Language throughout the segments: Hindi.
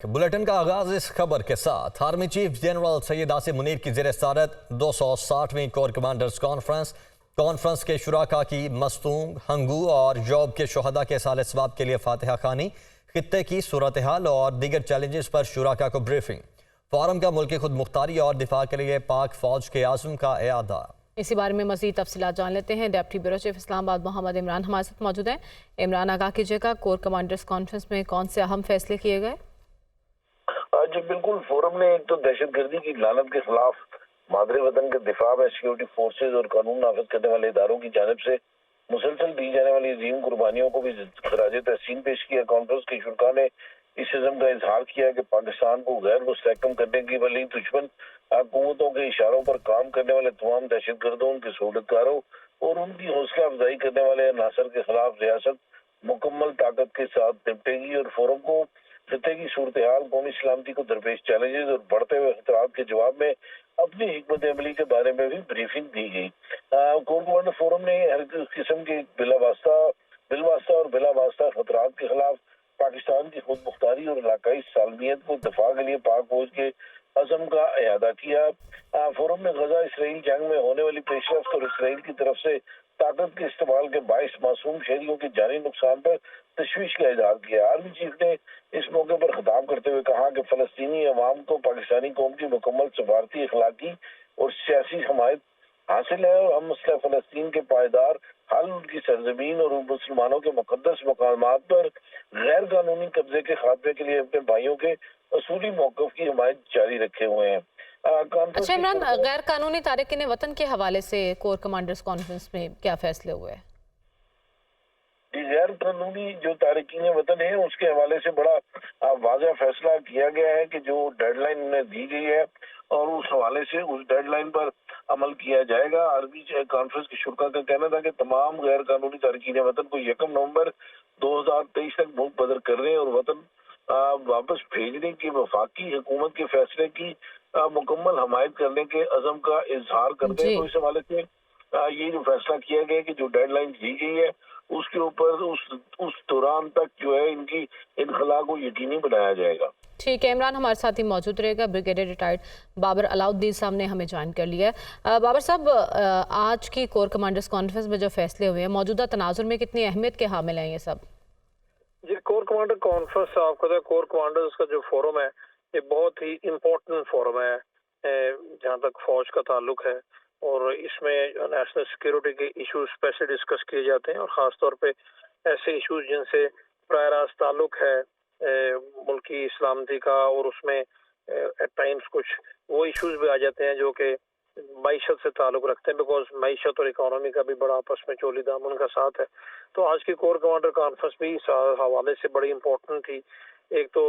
बुलेटिन का आगाज इस खबर के साथ army chief general Syed Asim Munir की ज़ेर सदारत 260वीं कोर कमांडर्स कॉन्फ्रेंस के शुराका की मस्तूंग, हंगू और जॉब के शोहदा के साल सवाब के लिए फातिहा खानी, खित्ते की सूरत हाल और दीगर चैलेंजेस पर शुराका को ब्रीफिंग। फोरम का मुल्की खुद मुख्तारी और दिफा के लिए पाक फौज के आज़म का इयादा। इसी बारे में मज़ीद तफसीलात जान लेते हैं। Deputy bureau chief Islamabad Mohammad Imran हमारे साथ मौजूद हैं। इमरान, आगाह कीजिएगा, कोर कमांडर्स कॉन्फ्रेंस में कौन से अहम फैसले किए गए? जी बिल्कुल, फोरम ने एक तो दहशतगर्दी की लानत के खिलाफ मादरे वतन के दिफा में सिक्योरिटी फोर्सेज और कानून नाफिज करने वाले इदारों की जानिब से मुसलसल दी जाने वाली अजीम कुर्बानियों को भी खराज तहसीन पेश किया। कॉन्फ्रेंस के शुरा ने इस इज़्म का इजहार किया कि पाकिस्तान को गैर मुस्तहकम करने की वली दुश्मन हुकूमतों के इशारों पर काम करने वाले तमाम दहशतगर्दों, उनके सहूलतकारों और उनकी हौसला अफजाई करने वाले अनासर के खिलाफ रियासत मुकम्मल ताकत के साथ निपटेगी और फोरम को खित्ते की सूरत हाल, कौमी सलामती को दरपेश चैलेंजेस और बढ़ते हुए खतरात के जवाब में अपनी हिकमत अमली के बारे में भी ब्रीफिंग दी गई। कोर कमांडर फोरम ने हर किस्म के बिलवास्ता और बिलावास्ता खतरात के खिलाफ पाकिस्तान की खुद मुख्तारी और इलाकाई सालमियत को दफा के लिए पाक फौज के अज़म का इयादा किया। फोरम ने गजा इसराइल जंग में होने वाली पेशरफ्त और इसराइल की तरफ से ताकत के इस्तेमाल के बाइस मासूम शहरियों के जानी नुकसान पर तशवीश का इजहार किया। आर्मी चीफ ने इस मौके पर खिताब करते हुए कहा कि फलस्तीनी अवाम को पाकिस्तानी कौम की मुकम्मल सफारती, अखलाकी और सियासी हमायत हासिल है और हम मसला फलस्तीन के पायदार हल, उनकी सरजमीन और मुसलमानों के मुकद्दस मकामात पर गैर कानूनी कब्जे के खात्मे के लिए अपने भाइयों के असूली मौक़िफ़ की हिमायत जारी रखे हुए हैं। अच्छा इमरान, गैर कानूनी तारकीन वतन के हवाले से कोर कमांडर्स कॉन्फ्रेंस में क्या फैसले हुए? गैर कानूनी जो तारकीन वतन है उसके हवाले से बड़ा वाज़ेह फैसला किया गया है कि जो डेडलाइन उन्हें दी गई है और उस हवाले से उस डेडलाइन पर अमल किया जाएगा। आर्मी कॉन्फ्रेंस के शुरा का कहना था कि तमाम गैर कानूनी तारकीन वतन को 1 नवंबर 2023 तक मुल्क बदर करने और वतन वापस भेजने की वफाकी हुकूमत के फैसले की मुकम्मल हमायत करने के अज़म का इजहार करते हैं। तो इस हवाले से ये जो फैसला किया गया कि जो डेडलाइन दी गई है उसके ऊपर उस दौरान तक जो है इनकी इनखला को यकीनी बनाया जाएगा। ठीक है इमरान, हमारे साथ ही मौजूद रहेगा। ब्रिगेडियर रिटायर्ड बाबर अलाउद्दीन साहब ने हमें ज्वाइन कर लिया है। बाबर साहब, आज की कोर कमांडर्स कॉन्फ्रेंस में जो फैसले हुए हैं, मौजूदा तनाजुर में कितनी अहमियत के हामिल हैं ये सब? जी, कोर कमांडर कॉन्फ्रेंस आपको पता है, कोर कमांडर्स का जो फोरम है ये बहुत ही इम्पोर्टेंट फोरम है जहाँ तक फौज का ताल्लुक है और इसमें नेशनल सिक्योरिटी के इश्यूज स्पेशली डिस्कस किए जाते हैं और ख़ास तौर पे ऐसे इश्यूज जिनसे प्राय रास्त ताल्लुक है मुल्क की सलामती का और उसमें एट टाइम्स कुछ वो इश्यूज भी आ जाते हैं जो कि मईशत से ताल्लुक रखते हैं, बिकॉज मईशत और इकोनॉमी का भी बड़ा आपस में चोली दामन का साथ है। तो आज की कोर कमांडर कॉन्फ्रेंस भी इस हवाले से बड़ी इम्पोर्टेंट थी। एक तो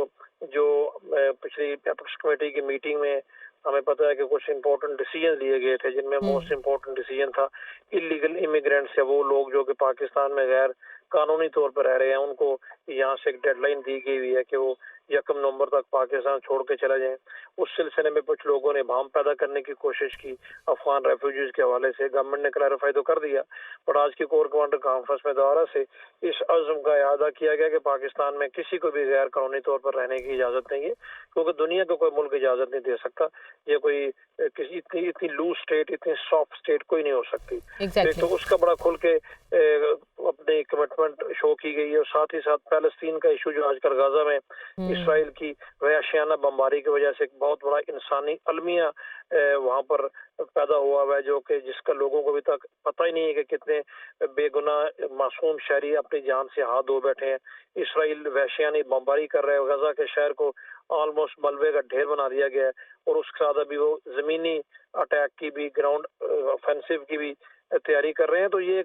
जो पिछली एपेक्स कमेटी की मीटिंग में हमें पता है कि कुछ इम्पोर्टेंट डिसीजन लिए गए थे, जिनमें मोस्ट इम्पोर्टेंट डिसीजन था इलीगल इमिग्रेंट्स या वो लोग जो कि पाकिस्तान में गैर कानूनी तौर पर रह रहे हैं, उनको यहाँ से एक डेडलाइन दी गई हुई है कि वो 1 नवंबर तक पाकिस्तान छोड़ के चले जाएं। उस सिलसिले में कुछ लोगों ने भाम पैदा करने की कोशिश की अफगान रेफ्यूजीज के हवाले से। गवर्नमेंट ने क्लैरिफाई तो कर दिया, बट आज की कोर कमांडर कॉन्फ्रेंस में दोबारा से इस अज़्म का इयादा किया गया कि पाकिस्तान में किसी को भी गैर कानूनी तौर पर रहने की इजाज़त नहीं है, क्योंकि दुनिया को कोई मुल्क इजाज़त नहीं दे सकता। ये कोई किसी इतनी लूज स्टेट, इतनी सॉफ्ट स्टेट कोई नहीं हो सकती। तो उसका बड़ा खुल के अपनी कमिटमेंट शो की गई है और साथ ही साथ पैलेस्तीन का इशू जो आजकल गाजा में इसराइल की वहशियाना बमबारी की वजह से एक बहुत बड़ा इंसानी अलमिया वहाँ पर पैदा हुआ है, जो कि जिसका लोगों को अभी तक पता ही नहीं है कि कितने बेगुनाह मासूम शहरी अपनी जान से हाथ धो बैठे हैं। इसराइल वहशियानी बमबारी कर रहे हैं, गजा के शहर को ऑलमोस्ट मलबे का ढेर बना दिया गया है और उसके साथ अभी वो ज़मीनी अटैक की भी, ग्राउंड ऑफेंसिव की भी तैयारी कर रहे हैं। तो ये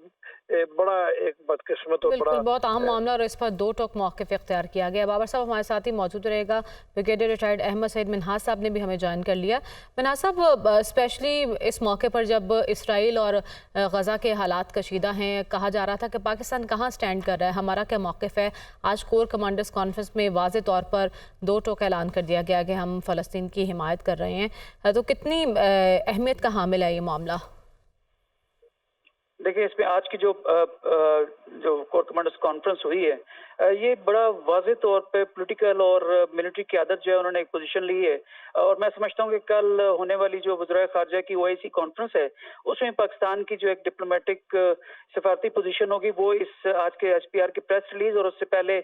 बड़ा एक बदकिस्मत और बड़ा बहुत अहम मामला और इस पर 2 टोक मौक़िफ़ इख्तियार किया गया। बाबर साहब हमारे साथ ही मौजूद रहेगा। ब्रिगेडियर रिटायर्ड अहमद सईद मिन्हाज साहब ने भी हमें ज्वाइन कर लिया। मिन्हाज साहब, स्पेशली इस मौके पर जब इसराइल और गजा के हालात कशीदा हैं, कहा जा रहा था कि पाकिस्तान कहाँ स्टैंड कर रहा है, हमारा क्या मौक़िफ़ है। आज कोर कमांडर्स कॉन्फ्रेंस में वाज़े तौर पर 2 टोक ऐलान कर दिया गया कि हम फ़लस्तीन की हिमायत कर रहे हैं। तो कितनी अहमियत का हामिल है ये मामला? देखिए, इसमें आज की जो कोर कमांडर्स कॉन्फ्रेंस हुई है, ये बड़ा वाज़ेह तौर पे पॉलिटिकल और मिलिट्री क़यादत जो है उन्होंने एक पोजीशन ली है। और मैं समझता हूँ कि कल होने वाली जो वज़ीर ख़ारजा की ओआईसी कॉन्फ्रेंस है, उसमें पाकिस्तान की जो एक डिप्लोमेटिक सफारती पोजीशन होगी, वो इस आज के एचपीआर की प्रेस रिलीज और उससे पहले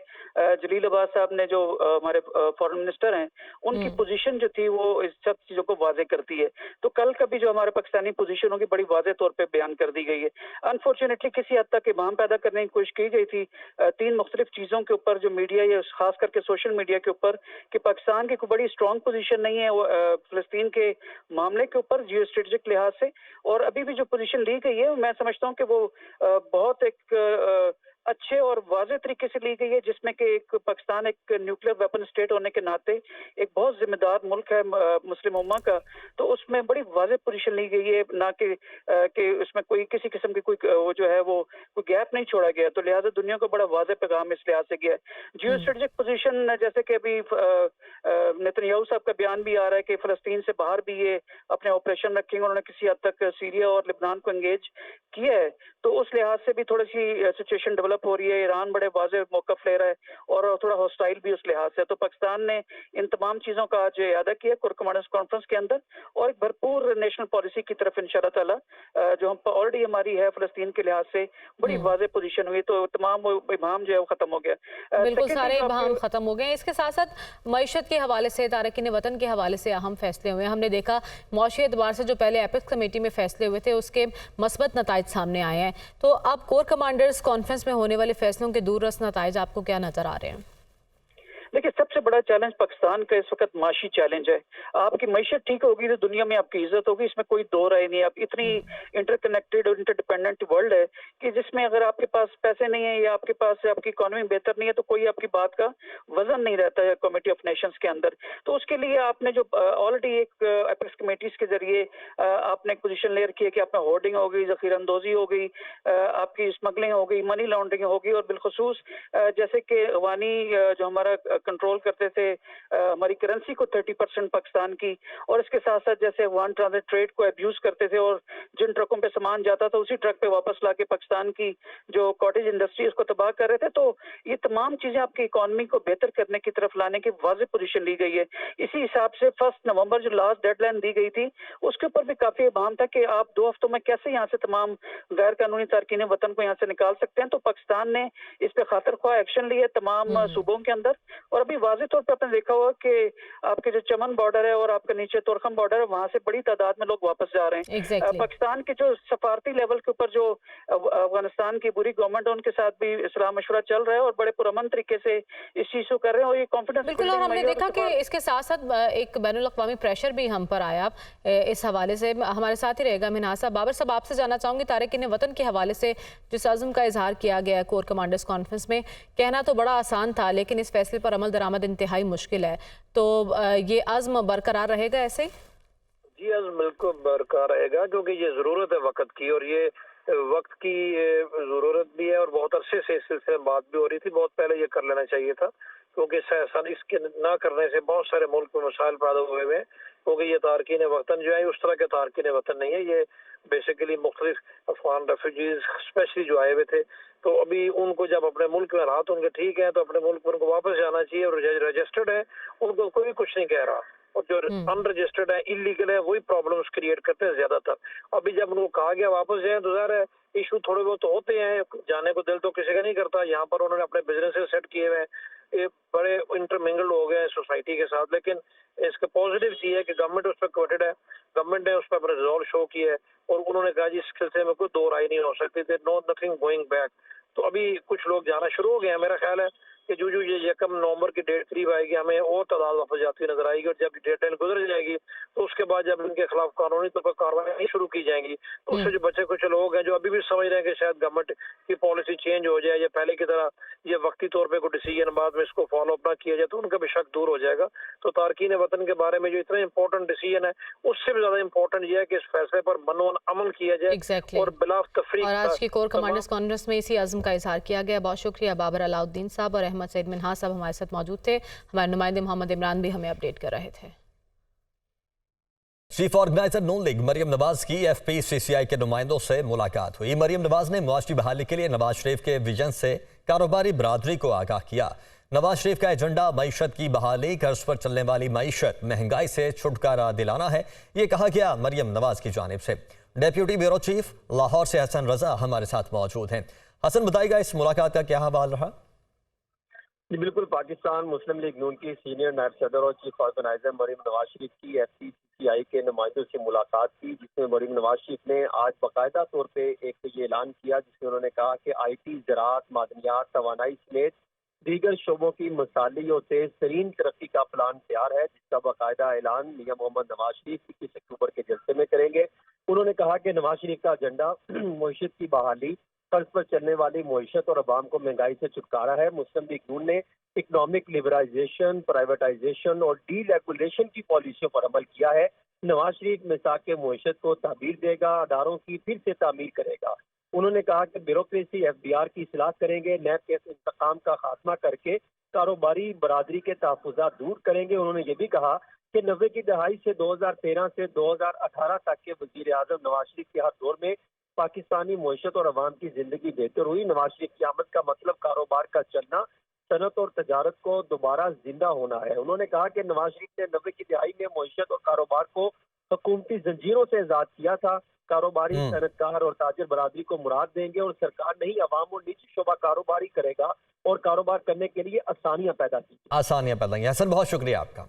जलील अब्बास साहब ने जो हमारे फॉरेन मिनिस्टर हैं, उनकी पोजीशन जो थी वो इस सब चीज़ों को वाज़ेह करती है। तो कल का भी जो हमारे पाकिस्तानी पोजीशन होगी, बड़ी वाज़ेह तौर पे बयान कर दी गई है। अनफॉर्चुनेटली किसी हद तक इबाहम पैदा करने की कोशिश की गई थी 3 मुख्तलिफ चीज़ों के ऊपर, जो मीडिया या खास करके सोशल मीडिया के ऊपर, कि पाकिस्तान की कोई बड़ी स्ट्रॉन्ग पोजीशन नहीं है वो फ़लस्तीन के मामले के ऊपर जियो स्ट्रेटेजिक लिहाज से। और अभी भी जो पोजीशन ली गई है, मैं समझता हूँ कि वो बहुत एक अच्छे और वाज़ेह तरीके से ली गई है, जिसमें कि एक पाकिस्तान एक न्यूक्लियर वेपन स्टेट होने के नाते एक बहुत जिम्मेदार मुल्क है मुस्लिम उम्मा का, तो उसमें बड़ी वाज़ेह पोजीशन ली गई है, ना कि उसमें कोई किसी किस्म की कोई वो जो है वो कोई गैप नहीं छोड़ा गया। तो लिहाजा दुनिया को बड़ा वाज़ेह पैगाम इस लिहाज से गया है। जियो स्ट्रेटेजिक पोजीशन, जैसे कि अभी नेतन्याहू साहब का बयान भी आ रहा है कि फ़लस्तीन से बाहर भी ये अपने ऑपरेशन रखेंगे। उन्होंने किसी हद तक सीरिया और लिबनान को एंगेज किया है, तो उस लिहाज से भी थोड़ी सी सिचुएशन डेवलप हो रही है। ईरान बड़े वाज़ेह मौक़िफ़ ले रहा है और थोड़ा हॉस्टाइल भी उस लिहाज से। तो पाकिस्तान ने इन तमाम चीज़ों का आज इयादा किया कोर कमांडर्स कॉन्फ्रेंस के अंदर, और एक भरपूर नेशनल पॉलिसी की तरफ इंशाअल्लाह ताला जो हम ऑलरेडी हमारी है फ़लस्तीन के लिहाज से बड़ी वाज़ेह पोजीशन हुई, तो तमाम वो इबाहम जो है वो ख़त्म हो गया। बिल्कुल, सारे इबाहम खत्म हो गए हैं। इसके साथ साथ मईशत के हवाले से, तारकीन वतन के हवाले से अहम फैसले हुए। हमने देखा मौशी एतबार से जो पहले एपिक्स कमेटी में फैसले हुए थे, उसके मस्बत नताइज सामने आए हैं। तो अब कोर कमांडर्स कॉन्फ्रेंस में होने वाले फैसलों के दूररस नताइज आपको क्या नजर आ रहे हैं? देखिए, सबसे बड़ा चैलेंज पाकिस्तान का इस वक्त माशी चैलेंज है। आपकी मईशत ठीक होगी तो दुनिया में आपकी इज्जत होगी, इसमें कोई दो राय नहीं है। आप इतनी इंटरकनेक्टेड और इंटरडिपेंडेंट वर्ल्ड है कि जिसमें अगर आपके पास पैसे नहीं है या आपके पास आपकी इकोनॉमी बेहतर नहीं है, तो कोई आपकी बात का वजन नहीं रहता है कमेटी ऑफ नेशंस के अंदर। तो उसके लिए आपने जो ऑलरेडी एक एपेक्स कमेटीज के जरिए आपने एक पोजीशन ले रखी है कि आप में होर्डिंग हो गई, ज़ख़ीरअंदोज़ी हो गई, आपकी स्मगलिंग हो गई, मनी लॉन्ड्रिंग हो गई, और बिलखुसूस जैसे कि अवानी जो हमारा कंट्रोल करते थे हमारी करेंसी को 30% पाकिस्तान की, और इसके साथ साथ जैसे वन ट्रांजिट ट्रेड को अब्यूज करते थे, और जिन ट्रकों पे सामान जाता था उसी ट्रक पे वापस लाके पाकिस्तान की जो कॉटेज इंडस्ट्री उसको तबाह कर रहे थे। तो ये तमाम चीजें आपकी इकोनॉमी को बेहतर करने की तरफ लाने की वाज़ेह पोजीशन ली गई है। इसी हिसाब से 1 नवंबर जो लास्ट डेडलाइन दी गई थी, उसके ऊपर भी काफी इबाहम था कि आप 2 हफ्तों में कैसे यहाँ से तमाम गैर कानूनी तारकीन वतन को यहाँ से निकाल सकते हैं। तो पाकिस्तान ने इस पे खातिर ख्वाह एक्शन लिया तमाम सूबों के अंदर, और अभी वाज़ेह तौर पर आपने देखा होगा कि आपके जो चमन बॉर्डर है और आपके नीचे तुरखम बॉर्डर है, वहां से बड़ी तादाद में लोग वापस जा रहे हैं। पाकिस्तान के जो सफारती लेवल के ऊपर जो अफगानिस्तान की बुरी गवर्नमेंट है उनके साथ भी सलाह मशवरा चल रहा है और बड़े पुरअमन तरीके से इस चीज को कर रहे हैं, और ये कॉन्फिडेंस बिल्कुल। और हमने देखा कि इसके साथ साथ एक बैनुल अक़वामी प्रेशर भी हम पर आया। इस हवाले से हमारे साथ ही रहेगा मिन्हाज साहब। बाबर साहब, आपसे जानना चाहूंगी तारकीन वतन के हवाले से जिस अज़्म का इजहार किया गया कोर कमांडर्स कॉन्फ्रेंस में, कहना तो बड़ा आसान था लेकिन इस फैसले पर अमल दरामद इंतहाई मुश्किल है, तो ये अज़्म बरकरार रहेगा ऐसे? जी, अज़्म बिल्कुल बरकरार रहेगा, क्योंकि ये ज़रूरत है वक्त की, और ये वक्त की ज़रूरत भी है, और बहुत अरसे से इस सिलसिले में बात भी हो रही थी। बहुत पहले ये कर लेना चाहिए था, क्योंकि इसके ना करने से बहुत सारे मुल्क में मसाइल पैदा हुए हुए हैं, क्योंकि ये तारकीन वतन जो है उस तरह के तारकीन वतन नहीं है। ये बेसिकली मुख्तलिफ अफगान रेफ्यूजीज स्पेशली जो आए हुए थे, तो अभी उनको जब अपने मुल्क में हालात उनके ठीक है तो अपने मुल्क में उनको वापस जाना चाहिए, और रजिस्टर्ड है उनको कोई कुछ नहीं कह रहा, और जो अनरजिस्टर्ड है, इलीगल है, वही प्रॉब्लम्स क्रिएट करते हैं ज्यादातर। अभी जब उनको कहा गया वापस जाए तो ज़ाहिर है इशू थोड़े बहुत तो होते हैं, जाने को दिल तो किसी का नहीं करता। यहाँ पर उन्होंने अपने बिजनेस सेट किए हुए हैं, ये बड़े इंटरमिंगल्ड हो गए हैं सोसाइटी के साथ, लेकिन इसका पॉजिटिव चीज है कि गवर्नमेंट उस पर कमिटेड है, गवर्नमेंट ने उस पर अपना रिजॉल्व शो किया है, और उन्होंने कहा जी इस सिलसिले में कोई दो राय नहीं हो सकती थी, नो नथिंग गोइंग बैक। तो अभी कुछ लोग जाना शुरू हो गए हैं। मेरा ख्याल है कि जो जो ये 1 नवंबर की डेट करीब आएगी, हमें और तादाद वापस जाती हुई नजर आएगी, और जब डेडलाइन गुजर जाएगी तो उसके बाद जब इनके खिलाफ कानूनी तौर पर कार्रवाई नहीं शुरू की जाएंगी, तो उससे जो बचे कुछ लोग हैं जो अभी भी समझ रहे हैं कि शायद गवर्नमेंट की पॉलिसी चेंज हो जाए या पहले की तरह ये वक्ती तौर पर कोई डिसीजन बाद में इसको फॉलो अप ना किया जाए, तो उनका भी शक दूर हो जाएगा। तो तारकीन वतन के बारे में जो इतना इंपॉर्टेंट डिसीजन है, उससे भी ज्यादा इंपॉर्टेंट यह है कि इस फैसले पर मनोन अमल किया जाए और बिला तफरीक। और आज की कोर कमांडर्स कॉन्फ्रेंस में इसी अज़्म का इजहार किया गया। बहुत शुक्रिया बाबर अलाउद्दीन साहब और अहमद सईद मिन्हाज साहब हमारे साथ मौजूद थे। हमारे नुमाइंदे मोहम्मद इमरान भी हमें अपडेट कर रहे थे। चीफ ऑर्गेनाइजर नून लीग मरियम नवाज की FPCCI के नुमाइंदों से मुलाकात हुई। मरियम नवाज ने मुआशी बहाली के लिए नवाज शरीफ के विजन से कारोबारी बरादरी को आगाह किया। नवाज शरीफ का एजेंडा मईशत की बहाली, कर्ज पर चलने वाली मईशत, महंगाई से छुटकारा दिलाना है, ये कहा गया मरियम नवाज की जानिब से। डेप्यूटी ब्यूरो चीफ लाहौर से हसन रजा हमारे साथ मौजूद हैं। हसन, बताइएगा इस मुलाकात का क्या हवाल रहा? जी बिल्कुल, पाकिस्तान मुस्लिम लीग नून की सीनियर नायब सदर और चीफ ऑर्गेनाइजर मरियम नवाज शरीफ की FPCCI के नुमाइंदों से मुलाकात की, जिसमें मरियम नवाज शरीफ ने आज बाकायदा तौर पे एक ये ऐलान किया, जिसमें उन्होंने कहा कि IT, ज़राअत, मादनियात, तवानाई समेत दीगर शोबों की मसाली और तेज तरीन तरक्की का प्लान तैयार है, जिसका बाकायदा ऐलान मियां मोहम्मद नवाज शरीफ 21 अक्टूबर के जलसे में करेंगे। उन्होंने कहा कि नवाज शरीफ का एजेंडा मईशत की बहाली, कर्ज पर चलने वाली मईशत और अवाम को महंगाई से छुटकारा है। मुस्लिम लीग नून ने इकोनॉमिक लिबरलाइजेशन, प्राइवेटाइजेशन और डीरेगुलेशन की पॉलिसियों पर अमल किया है। नवाज शरीफ मिसाक के मईशत को ताबीर देगा, अदारों की फिर से तामीर करेगा। उन्होंने कहा कि ब्यूरोक्रेसी FDR की इस्लाह करेंगे, नैब के इंतकाम का खात्मा करके कारोबारी बरादरी के तहफ़्फ़ुज़ात दूर करेंगे। उन्होंने ये भी कहा कि 90 की दहाई से 2013 से 2018 तक के वज़ीर आज़म नवाज शरीफ के हर दौर में पाकिस्तानी मईशत और अवाम की जिंदगी बेहतर हुई। नवाज शरीफ की आमद का मतलब कारोबार का चलना, सनत और तजारत को दोबारा जिंदा होना है। उन्होंने कहा कि नवाज शरीफ ने 90 की दहाई में मईशत और कारोबार को हुकूमती जंजीरों से आजाद किया था। कारोबारी, सनतकार और ताजिर बरादरी को मुराद देंगे और सरकार नहीं, अवाम और निजी शोबा कारोबारी करेगा और कारोबार करने के लिए आसानियां पैदा की। आसानियां पैदा की। हसन, बहुत शुक्रिया आपका।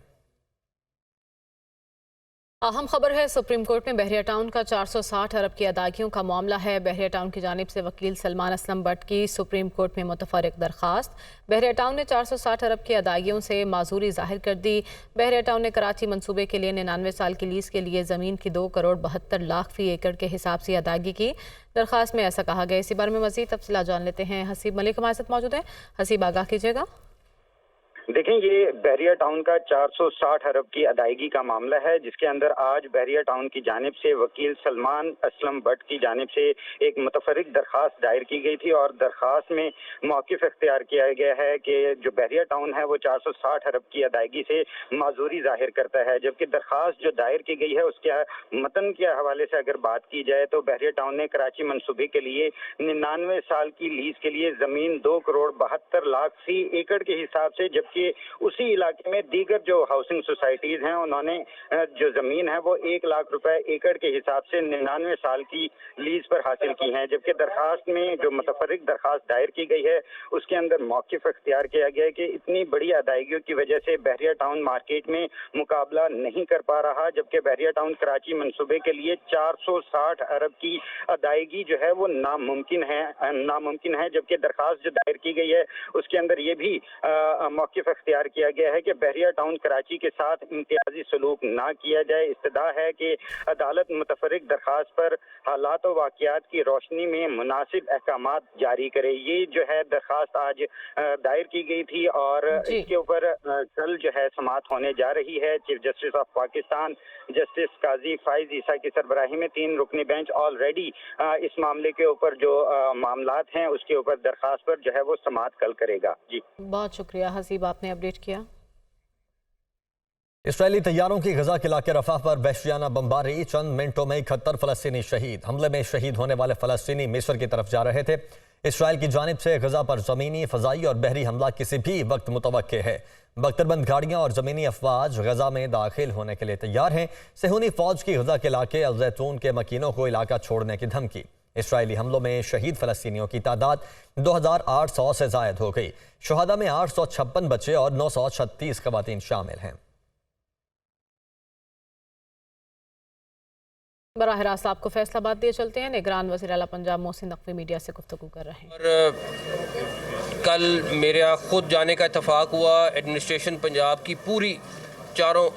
अहम खबर है, सुप्रीम कोर्ट में बहरिया टाउन का 460 अरब की अदायगियों का मामला है। बहरिया टाउन की जानिब से वकील सलमान असलम भट्ट की सुप्रीम कोर्ट में मुतफर्रिक दरखास्त। बहरिया टाउन ने 460 अरब की अदायगियों से माजूरी जाहिर कर दी। बहरिया टाउन ने कराची मंसूबे के लिए 99 साल की लीज के लिए ज़मीन की 2 करोड़ 72 लाख फी एकड़ के हिसाब से अदायगी की। दरखास्त में ऐसा कहा गया। इसी बारे में मज़ीद तफसीलात जान लेते हैं। हसीब मलिक हमारे साथ मौजूद हैं। हसीब, आगाह कीजिएगा। देखें, ये बहरिया टाउन का 460 अरब की अदायगी का मामला है, जिसके अंदर आज बहरिया टाउन की जानिब से वकील सलमान असलम भट्ट की जानिब से एक मुतफर्रिक दरखास्त दायर की गई थी और दरखास्त में मौक़िफ़ इख्तियार किया गया है कि जो बहरिया टाउन है वो 460 अरब की अदायगी से माजूरी जाहिर करता है। जबकि दरखास्त जो दायर की गई है उसके मतन के हवाले से अगर बात की जाए तो बहरिया टाउन ने कराची मनसूबे के लिए 99 साल की लीज के लिए ज़मीन 2 करोड़ 72 लाख फी एकड़ के हिसाब से, जबकि उसी इलाके में दीगर जो हाउसिंग सोसाइटीज हैं उन्होंने जो जमीन है वो 1 लाख रुपए एकड़ के हिसाब से 99 साल की लीज पर हासिल की हैं। जबकि दरखास्त में जो मुतफर्रिक दरखास्त दायर की गई है उसके अंदर मौक़िफ़ इख्तियार किया गया है कि इतनी बड़ी अदायगियों की वजह से बहरिया टाउन मार्केट में मुकाबला नहीं कर पा रहा, जबकि बहरिया टाउन कराची मनसूबे के लिए 460 अरब की अदायगी जो है वो नामुमकिन है। जबकि दरखास्त जो दायर की गई है उसके अंदर ये भी मौक़िफ़ इख्तियार किया गया है कि बहरिया टाउन कराची के साथ इम्तियाजी सलूक ना किया जाए। इस्तदा है कि अदालत मुतफर्रिक दरखास्त पर हालात और वाक़ियात की रोशनी में मुनासिब अहकामात जारी करे। ये जो है दरखास्त आज दायर की गई थी और इसके ऊपर कल जो है समाअत होने जा रही है। Chief justice of Pakistan justice Qazi Faez Isa की सरबराही में 3 रुकनी बेंच ऑलरेडी इस मामले के ऊपर जो मामलात हैं उसके ऊपर दरखास्त पर जो है वो समाअत कल करेगा। जी, बहुत शुक्रिया हसीब, आपने अपडेट किया। इसराइली तैयारों की गजा के इलाके रफाह पर वहशियाना बमबारी, चंद मिनटों में 71 फलस्तीनी शहीद। हमले में शहीद होने वाले फलस्तीनी मिस्र की तरफ जा रहे थे। इसराइल की जानिब से गजा पर जमीनी, फजाई और बहरी हमला किसी भी वक्त मुतवक्के है। बख्तरबंद गाड़ियां और जमीनी अफवाज गजा में दाखिल होने के लिए तैयार हैं। सेहूनी फौज की गजा के इलाके अल जैतून के मकीनों को इलाका छोड़ने की धमकी। इसराइली हमलों में शहीद फलस्तीनियों की तादाद 2800 से जायद हो गई। शुहदा में 856 बच्चे और 936 खवातीन शामिल हैं। बराह रास्त आपको फैसलाबाद दिए चलते हैं। निगरान वज़ीर आला पंजाब मोहसिन नकवी मीडिया से गुफ्तगू कर रहे हैं। और कल मेरा खुद जाने का इत्तफाक हुआ। एडमिनिस्ट्रेशन पंजाब की पूरी चारों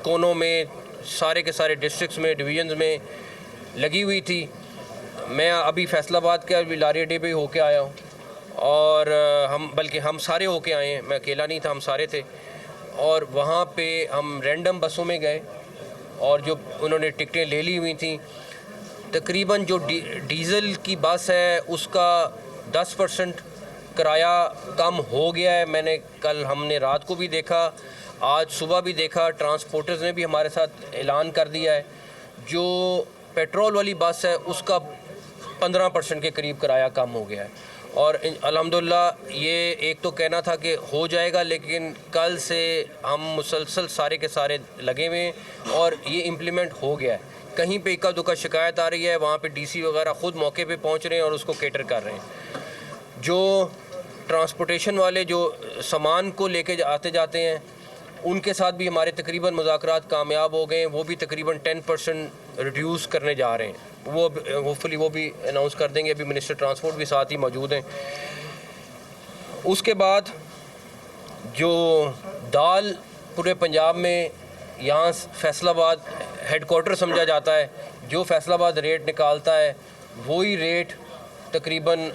कोनों में, सारे के सारे डिस्ट्रिक्ट्स में, डिवीजन्स में लगी हुई थी। मैं अभी फैसलाबाद के लारी अड्डे पे होके आया हूँ और हम सारे होके आए हैं। मैं अकेला नहीं था, हम सारे थे। और वहाँ पे हम रैंडम बसों में गए और जो उन्होंने टिकटें ले ली हुई थी, तकरीबन जो डीज़ल की बस है उसका 10% किराया कम हो गया है। हमने रात को भी देखा आज सुबह भी देखा, ट्रांसपोर्टर्स ने भी हमारे साथ ऐलान कर दिया है, जो पेट्रोल वाली बस है उसका 15% के करीब किराया कम हो गया है। और अल्हम्दुलिल्लाह ये एक तो कहना था कि हो जाएगा, लेकिन कल से हम मुसलसल सारे के सारे लगे हुए हैं और ये इम्प्लीमेंट हो गया है। कहीं पे इक्का दुक्का शिकायत आ रही है, वहाँ पे डीसी वगैरह ख़ुद मौके पे पहुँच रहे हैं और उसको केटर कर रहे हैं। जो ट्रांसपोर्टेशन वाले जो सामान को लेके आते जाते हैं, उनके साथ भी हमारे तकरीबन मुज़ाकरात कामयाब हो गए हैं। वो भी तकरीबन 10% रिड्यूस करने जा रहे हैं। वो होपफुली वो भी अनाउंस कर देंगे। अभी मिनिस्टर ट्रांसपोर्ट भी साथ ही मौजूद हैं। उसके बाद जो दाल पूरे पंजाब में, यहाँ फैसलाबाद हेडक्वार्टर समझा जाता है, जो फैसलाबाद रेट निकालता है वही रेट तकरीबन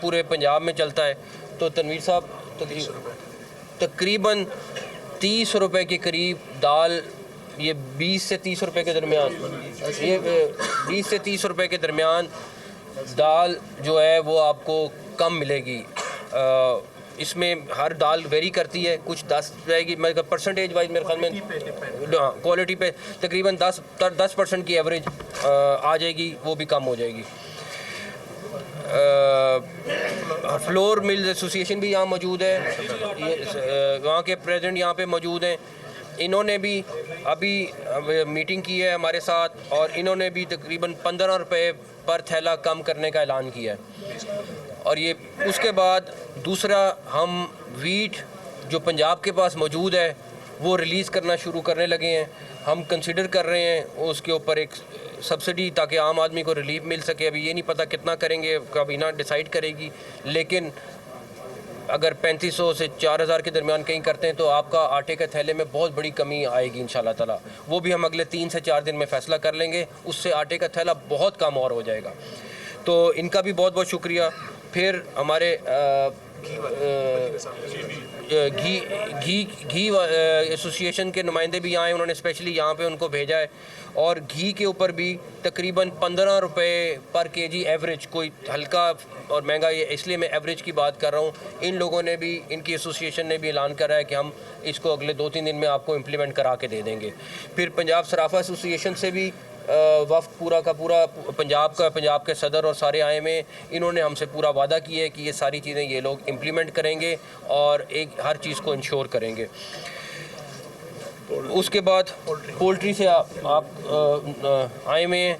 पूरे पंजाब में चलता है। तो तनवीर साहब तकरीबन 30 रुपए के करीब दाल, ये 20 से 30 रुपए के दरमियान, ये 20 से 30 रुपए के दरमियान दाल जो है वो आपको कम मिलेगी। इसमें हर दाल वेरी करती है, कुछ 10 रहेगी, मतलब परसेंटेज वाइज मेरे ख्याल में क्वालिटी पे तकरीबन 10% की एवरेज आ जाएगी, वो भी कम हो जाएगी। फ्लोर मिल्स एसोसिएशन भी यहाँ मौजूद है, वहाँ के प्रेसिडेंट यहाँ पे मौजूद हैं। इन्होंने भी अभी मीटिंग की है हमारे साथ और इन्होंने भी तकरीबन 15 रुपये पर थैला कम करने का ऐलान किया है। और ये उसके बाद दूसरा, हम वीट जो पंजाब के पास मौजूद है वो रिलीज़ करना शुरू करने लगे हैं। हम कंसिडर कर रहे हैं उसके ऊपर एक सब्सिडी, ताकि आम आदमी को रिलीफ मिल सके। अभी ये नहीं पता कितना करेंगे, काबीना डिसाइड करेगी, लेकिन अगर 3500 से 4000 के दरमियान कहीं करते हैं तो आपका आटे के थैले में बहुत बड़ी कमी आएगी इंशाल्लाह ताला। वो भी हम अगले 3 से 4 दिन में फ़ैसला कर लेंगे, उससे आटे का थैला बहुत कम और हो जाएगा। तो इनका भी बहुत बहुत शुक्रिया। फिर हमारे घी एसोसिएशन के नुमाइंदे भी आए, उन्होंने स्पेशली यहाँ पे उनको भेजा है। और घी के ऊपर भी तकरीबन 15 रुपये पर केजी एवरेज, कोई हल्का और महंगा, ये इसलिए मैं एवरेज की बात कर रहा हूँ। इन लोगों ने भी, इनकी एसोसिएशन ने भी ऐलान करा है कि हम इसको अगले 2-3 दिन में आपको इम्प्लीमेंट करा के दे देंगे। फिर पंजाब सराफा एसोसिएशन से भी वफ्द पूरा का पूरा पंजाब के सदर और सारे आए में, इन्होंने हमसे पूरा वादा किया है कि ये सारी चीज़ें ये लोग इम्प्लीमेंट करेंगे और एक हर चीज़ को इंश्योर करेंगे। उसके बाद पोल्ट्री से आप आए में,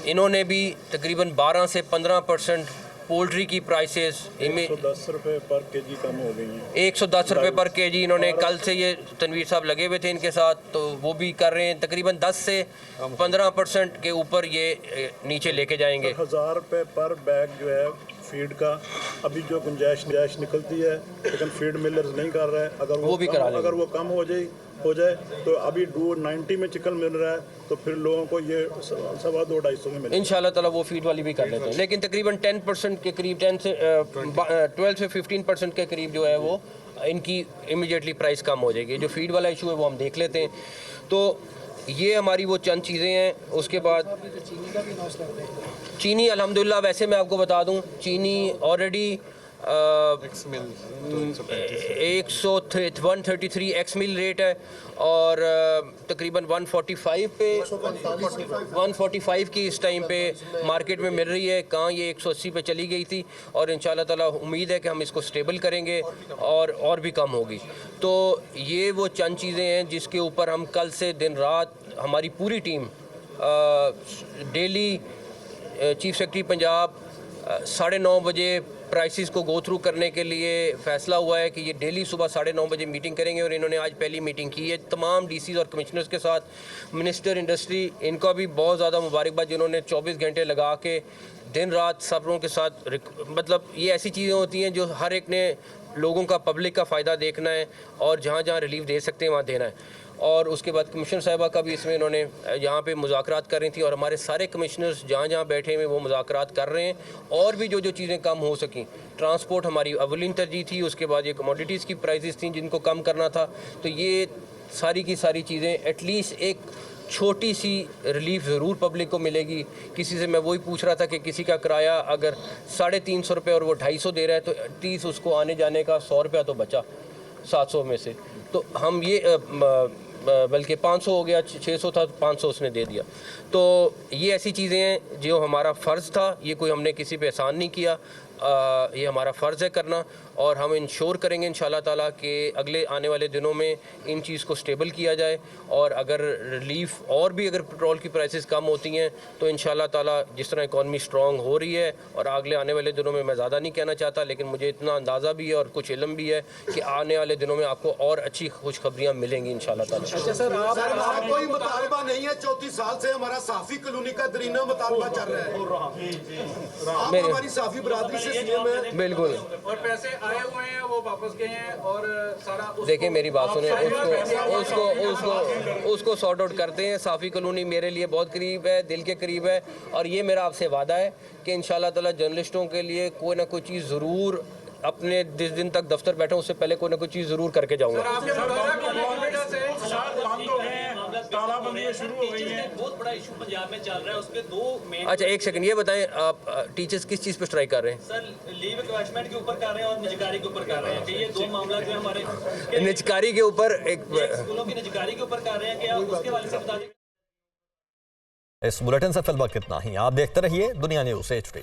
इन्होंने भी तकरीबन 12 से 15% पोल्ट्री की प्राइसेस इनमें 110 रुपये पर केजी कम हो गई हैं। 110 रुपये पर केजी इन्होंने कल से, ये तनवीर साहब लगे हुए थे इनके साथ, तो वो भी कर रहे हैं। तकरीबन 10 से 15% के ऊपर ये नीचे लेके जाएंगे। 1000 रुपये पर बैग जो है फीड का, अभी जो गुंजाइश निकलती है, लेकिन फीड मिलर्स नहीं कर रहे हैं। अगर वो भी करा लेंगे, अगर वो कम हो जाए तो अभी 290 में चिकन मिल रहा है, तो फिर लोगों को ये 250-250 में मिलेगा। इंशाल्लाह ताला वो फीड वाली भी कर लेते हैं, लेकिन तकरीबन 10% के करीब, 12 से 15% के करीब जो है वो इनकी इमीडिएटली प्राइस कम हो जाएगी। जो फीड वाला इशू है वो हम देख लेते हैं। तो ये हमारी वो चंद चीज़ें हैं। उसके बाद चीनी, अल्हम्दुलिल्लाह, वैसे मैं आपको बता दूं, चीनी ऑलरेडी 133 एक्स मिल रेट है और तकरीबन 145 की इस टाइम पे मार्केट में मिल रही है। कहाँ ये 180 पे चली गई थी और इंशाल्लाह ताला उम्मीद है कि हम इसको स्टेबल करेंगे और भी कम होगी। तो ये वो चंद चीज़ें हैं जिसके ऊपर हम कल से दिन रात, हमारी पूरी team daily, chief secretary Punjab 9:30 बजे प्राइसेस को गो थ्रू करने के लिए फ़ैसला हुआ है कि ये डेली सुबह 9:30 बजे मीटिंग करेंगे। और इन्होंने आज पहली मीटिंग की है तमाम डीसीज और कमिश्नर्स के साथ। मिनिस्टर इंडस्ट्री, इनका भी बहुत ज़्यादा मुबारकबाद, जिन्होंने 24 घंटे लगा के दिन रात सबरों के साथ, मतलब ये ऐसी चीज़ें होती हैं जो हर एक ने लोगों का, पब्लिक का फ़ायदा देखना है और जहाँ जहाँ रिलीफ दे सकते हैं वहाँ देना है। और उसके बाद कमिश्नर साहिबा का भी इसमें इन्होंने यहाँ पे मुज़ाकरात कर रही थी और हमारे सारे कमिश्नर्स जहाँ जहाँ बैठे हुए वो मुज़ाकरात कर रहे हैं। और भी जो चीज़ें कम हो सकें, ट्रांसपोर्ट हमारी अवलिन तरजीह थी, उसके बाद ये कमोडिटीज़ की प्राइसेस थी जिनको कम करना था। तो ये सारी की सारी चीज़ें, एटलीस्ट एक छोटी सी रिलीफ ज़रूर पब्लिक को मिलेगी। किसी से मैं वही पूछ रहा था कि किसी का किराया अगर 350 रुपये और वो 250 दे रहा है, तो एटलीस्ट उसको आने जाने का 100 रुपया तो बचा। 700 में से, तो हम ये बल्कि 500 हो गया, 600 था 500 उसने दे दिया। तो ये ऐसी चीज़ें हैं जो हमारा फ़र्ज़ था, ये कोई हमने किसी पे एहसान नहीं किया, ये हमारा फ़र्ज़ है करना, और हम इंश्योर करेंगे इंशाल्लाह ताला कि अगले आने वाले दिनों में इन चीज़ को स्टेबल किया जाए, और अगर रिलीफ और भी अगर पेट्रोल की प्राइसेस कम होती हैं तो इंशाल्लाह ताला जिस तरह इकॉनमी स्ट्रॉन्ग हो रही है, और अगले आने वाले दिनों में मैं ज़्यादा नहीं कहना चाहता, लेकिन मुझे इतना अंदाज़ा भी है और कुछ इल्म भी है कि आने वाले दिनों में आपको और अच्छी खुशखबरियाँ मिलेंगी इंशाल्लाह ताला। अच्छा सर, हमारा कोई मुतालबा नहीं है, 34 साल से हमारा साफ़ी कॉलोनी का दरीना मुतालबा चल रहा है, आप हमारी साफ़ी बरादरी से सीएम है। बिल्कुल, और पैसे आए हुए हैं वो वापस गए हैं, और सारा देखिए मेरी बात सुने, उसको सॉर्ट आउट करते हैं। साफ़ी कॉलोनी मेरे लिए बहुत करीब है, दिल के करीब है, और ये मेरा आपसे वादा है कि इंशाल्लाह ताला जर्नलिस्टों के लिए कोई ना कोई चीज़ ज़रूर, अपने जिस दिन तक दफ्तर बैठा उससे पहले कोई ना कोई चीज़ ज़रूर करके जाऊँगा। बहुत बड़ा इशू पंजाब में चल रहा है, उसके 2 मेन। अच्छा एक सेकंड, ये बताएं आप टीचर्स किस चीज़ पे स्ट्राइक कर रहे हैं? सर लीव इक्वेशमेंट के ऊपर कर रहे हैं और निजकारी के ऊपर कर रहे हैं, कि ये 2 मामला जो है हमारे निजकारी के ऊपर, एक स्कूलों की निजकारी के ऊपर कर रहे हैं, क्या उसके वाले से बता दें। इस बुलेटिन से फिलहाल कितना ही। आप देखते रहिए दुनिया न्यूज़ HD।